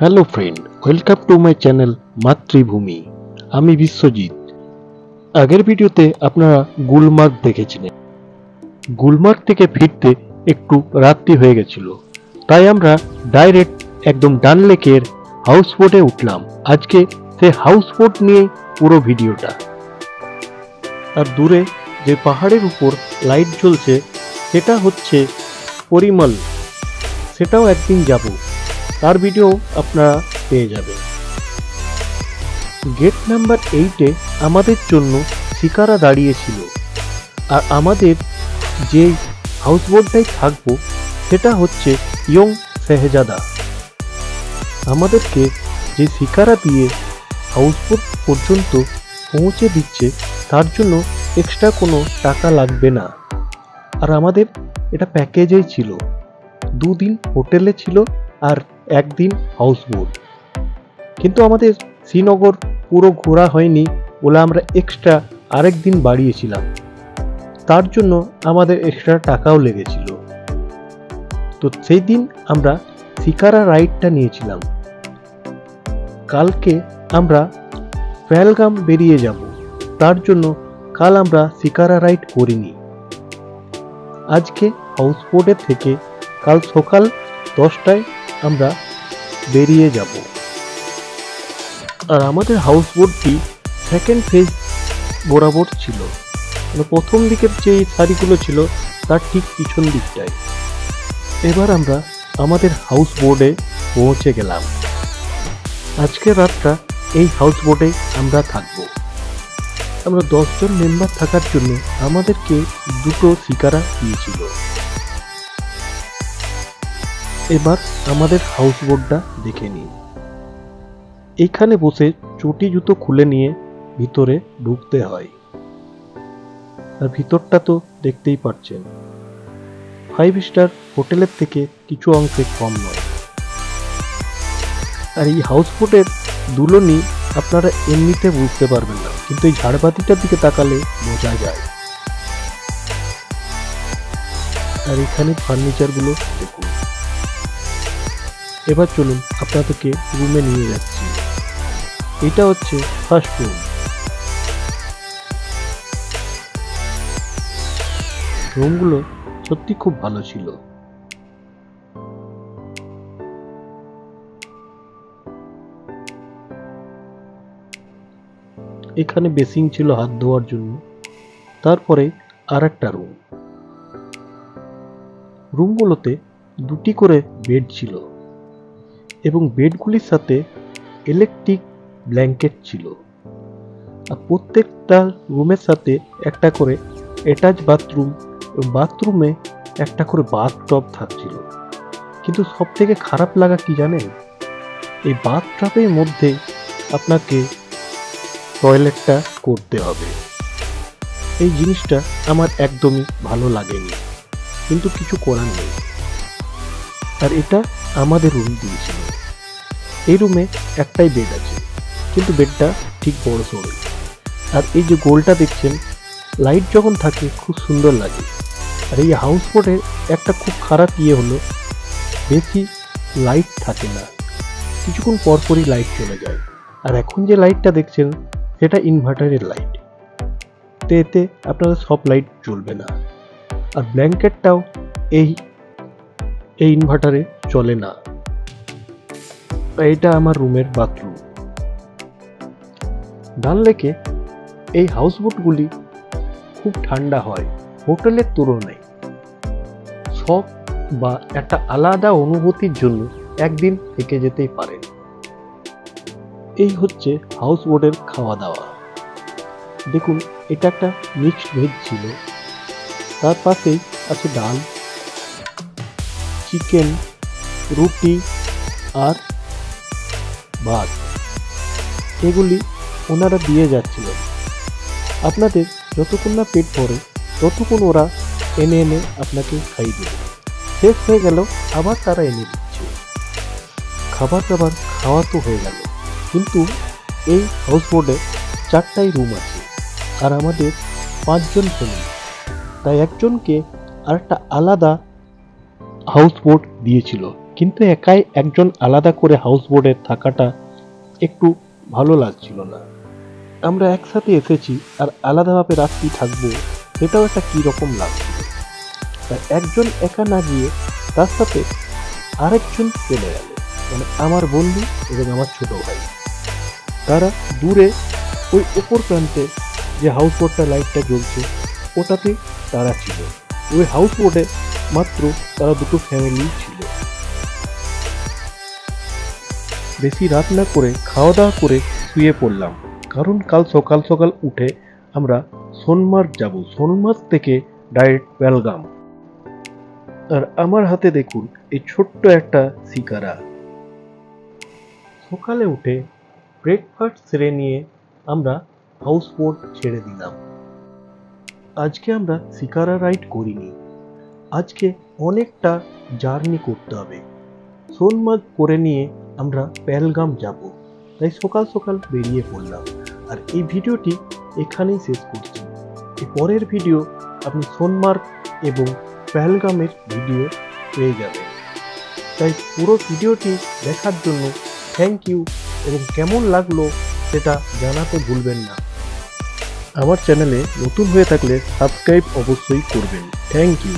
Hello friend, welcome to my channel মাতৃভূমি। আমি বিশ্বজিৎ। আগের ভিডিওতে আপনারা গুলমার্গ দেখেছিলেন। গুলমার্গ থেকে ফিরতে একটু রাত্রি হয়ে গেছিল, তাই আমরা ডাইরেক্ট একদম ডাল লেকের হাউসবোটে উঠলাম। আজকে সে হাউসবোট নিয়ে পুরো ভিডিওটা। আর দূরে যে পাহাড়ের উপর লাইট জ্বলছে সেটা হচ্ছে পরিমল, সেটাও একদিন যাব, তার ভিডিও আপনারা পেয়ে যাবেন। গেট নাম্বার 8-এ আমাদের জন্য শিকারা দাঁড়িয়েছিল, আর আমাদের যে হাউসবোটটাই থাকবো সেটা হচ্ছে ইয়ং শেহজাদা। আমাদেরকে যে শিকারা দিয়ে হাউসবোট পর্যন্ত পৌঁছে দিচ্ছে তার জন্য এক্সট্রা কোনো টাকা লাগবে না। আর আমাদের এটা প্যাকেজেই ছিল, 2 দিন হোটেলে ছিল আর 1 দিন হাউসবোট। কিন্তু আমাদের শ্রীনগর পুরো ঘোরা হয়নি বলে আমরা এক্সট্রা আরেক দিন বাড়িয়েছিলাম, তার জন্য আমাদের এক্সট্রা টাকাও লেগেছিল। তো সেই দিন আমরা শিকারা রাইডটা নিয়েছিলাম। কালকে আমরা পেহেলগাম বেরিয়ে যাব, তার জন্য কাল আমরা শিকারা রাইড করিনি। আজকে হাউসবোটে থেকে কাল সকাল 10টায় আমরা বেরিয়ে যাব। আর আমাদের হাউসবোটটি সেকেন্ড ফেজ বরাবর ছিল, মানে প্রথম দিকের যে সারিগুলো ছিল তার ঠিক পিছন দিকটায়। এবার আমরা আমাদের হাউসবোটে পৌঁছে গেলাম। আজকের রাতটা এই হাউসবোটে আমরা থাকব। আমরা 10 জন মেম্বার থাকার জন্য আমাদেরকে 2টো শিকারা দিয়েছিল। এবার আমাদের হাউসবোটটা দেখে নিই। এখানে বসে চটি জুতো খুলে নিয়ে ভিতরে ঢুকতে হয়। আর ভিতরটা তো দেখতেই পাচ্ছেন, 5 স্টার হোটেলের থেকে কিছু অংশে কম নয়। আর এই হাউসবোটের দুলনি আপনারা এমনিতে বুঝতে পারবেন না, কিন্তু এই ঝাড়বাতিটার দিকে তাকালে বোঝা যায়। আর এখানে ফার্নিচারগুলো দেখুন। এবার চলুন আপনাদেরকে রুমে নিয়ে যাচ্ছি। এটা হচ্ছে ফার্স্ট রুম। রুমগুলো সত্যি খুব ভালো ছিল। এখানে বেসিন ছিল হাত ধোয়ার জন্য। তারপরে আর একটা রুম। রুমগুলোতে 2টি করে বেড ছিল এবং বেডগুলির সাথে ইলেকট্রিক ব্ল্যাঙ্কেট ছিল। আর প্রত্যেকটা রুমের সাথে একটা করে অ্যাটাচ বাথরুম, বাথরুমে একটা করে বাথটব থাকছিল। কিন্তু সব থেকে খারাপ লাগা কি জানেন, এই বাথটবের মধ্যে আপনাকে টয়লেটটা করতে হবে। এই জিনিসটা আমার একদমই ভালো লাগেনি, কিন্তু কিছু করার নেই। আর এটা আমাদের রুম দিয়েছিল। এই রুমে একটাই বেড আছে, কিন্তু বেডটা ঠিক বড় সড়ো। আর এই যে গোলটা দেখছেন, লাইট যখন থাকে খুব সুন্দর লাগে। আর এই হাউসবোটের একটা খুব খারাপ হলো, বেশি লাইট থাকে না, কিছুক্ষণ পরপরই লাইট চলে যায়। আর এখন যে লাইটটা দেখছেন সেটা ইনভার্টারের লাইট, এতে আপনাদের সব লাইট জ্বলবে না। আর ব্ল্যাঙ্কেটটাও এই ইনভার্টারে চলে না। এটা আমার রুমের বাথরুম। ডাল লেকে এই হাউসবোটগুলি খুব ঠান্ডা হয় হোটেলের তুলনায়। সব বা একটা আলাদা অনুভূতির জন্য একদিন থেকে যেতেই পারেন। এই হচ্ছে হাউসবোটের খাওয়া দাওয়া। দেখুন, এটা একটা মিক্সড ভেজ ছিল। তার পাশেই আছে ডাল, চিকেন, রুটি আর ভাত। এগুলি ওনারা দিয়ে যাচ্ছিলেন। আপনাদের যতক্ষণ না পেট ভরে ততক্ষণ ওরা এনে এনে আপনাকে খাইয়ে দেবে। শেষ হয়ে গেল আবার তারা এনে দিচ্ছে। খাবার দাবার খাওয়া তো হয়ে গেল, কিন্তু এই হাউসবোটে 4টাই রুম আছে আর আমাদের 5 জন ফ্যামিলি, তাই একজনকে আর একটা আলাদা হাউসবোট দিয়েছিল কিন্তু একাই একজন আলাদা করে হাউস বোটে থাকাটা একটু ভালো লাগছিল না। আমরা একসাথে এসেছি আর আলাদাভাবে রাত্রি থাকবো, সেটাও একটা কীরকম লাগছিল। তাই একজন একা না গিয়ে তার সাথে আরেকজন চলে গেল, মানে আমার বন্ধু এবং আমার ছোট ভাই। তারা দূরে ওই উপর প্রান্তে যে হাউস বোটটা লাইটটা জ্বলছে ওটাতে তারা ছিল। ওই হাউস বোটে মাত্র তারা দুটো ফ্যামিলি ছিল। বেশি রাত না করে খাওয়া দাওয়া করে শুয়ে পড়লাম, কারণ কাল সকাল সকাল উঠে আমরা সোনমার্গ যাব। সোনমার্গ থেকে ডাইরেক্ট পেহেলগাম। আর আমার হাতে দেখুন এই ছোট্ট একটা শিকারা। সকালে উঠে ব্রেকফাস্ট সেরে নিয়ে আমরা হাউস বোট ছেড়ে দিলাম। আজকে আমরা শিকারা রাইড করিনি, আজকে অনেকটা জার্নি করতে হবে। সোনমার্গ করে নিয়ে আমরা পেহেলগাম যাব, তাই সকাল সকাল বেরিয়ে পড়লাম। আর এই ভিডিওটি এখানেই শেষ করছি। এই পরের ভিডিও আপনি সোনমার্গ এবং পেহেলগামের ভিডিও পেয়ে যাবেন। তাই পুরো ভিডিওটি দেখার জন্য থ্যাংক ইউ, এবং কেমন লাগলো সেটা জানাতে ভুলবেন না। আমার চ্যানেলে নতুন হয়ে থাকলে সাবস্ক্রাইব অবশ্যই করবেন। Thank you.